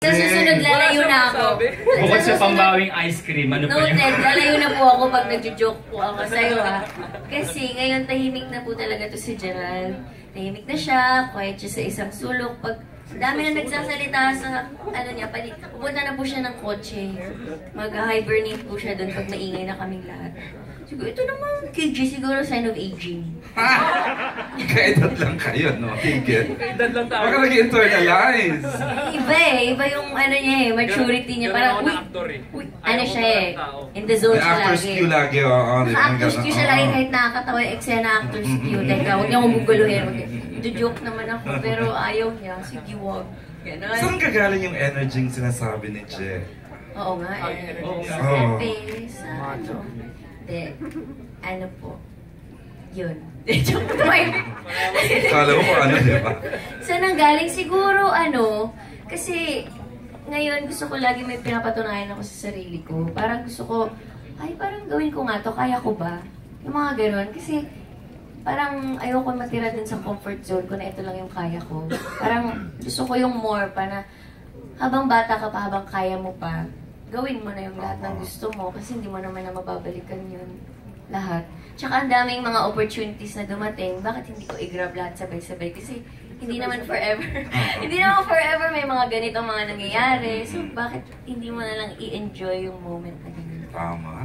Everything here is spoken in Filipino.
Sa susunod, lalayo na ako. Bukod sa pambawing ice cream, ano pa yun? Noted, lalayo na po ako pag nagjo-joke po ako sa'yo ha. Kasi ngayon tahimik na po talaga to si Gerald. Tahimik na siya, quiet siya sa isang sulok. Pag dami na nagsasalita sa, ano niya, pupunta na po siya ng kotse. Mag-hibernate po siya doon pag maingay na kaming lahat. Siguro, ito naman, KG, siguro sign of aging. Kaedad lang kayo, no? Tigil. Kaedad lang tayo. Baka nag-internalize. Iba yung ano niya maturity niya. Parang, ano siya in the zone siya lagi. Actor's cue lagi, oo. Actor's cue siya lagi kahit nakakatawa yung eksena actor's cue. Teka, huwag niya akong buguluhin. Joke naman ako, pero ayaw niya. Sige, wag. Ganon. Saan kagaling yung energy yung sinasabi ni Je? Oo nga eh. Oo. Sa ano. Ano po. Yun. Joke naman. Kala mo kung ano, di ba? Saan ang galing? Siguro, ano, kasi ngayon gusto ko lagi may pinapatunayan ako sa sarili ko. Parang gusto ko, ay parang gawin ko nga to, kaya ko ba? Yung mga ganon. Kasi parang ayoko matira din sa comfort zone ko na ito lang yung kaya ko. Parang gusto ko yung more pa na habang bata ka pa, habang kaya mo pa, gawin mo na yung lahat ng gusto mo kasi hindi mo naman na mababalikan yun lahat. Tsaka ang daming mga opportunities na dumating, bakit hindi ko i-grab lahat sabay-sabay? Kasi hindi naman forever. Hindi naman forever may mga ganitong mga nangyayari. So bakit hindi mo na lang i-enjoy yung moment na ganyan? Tama.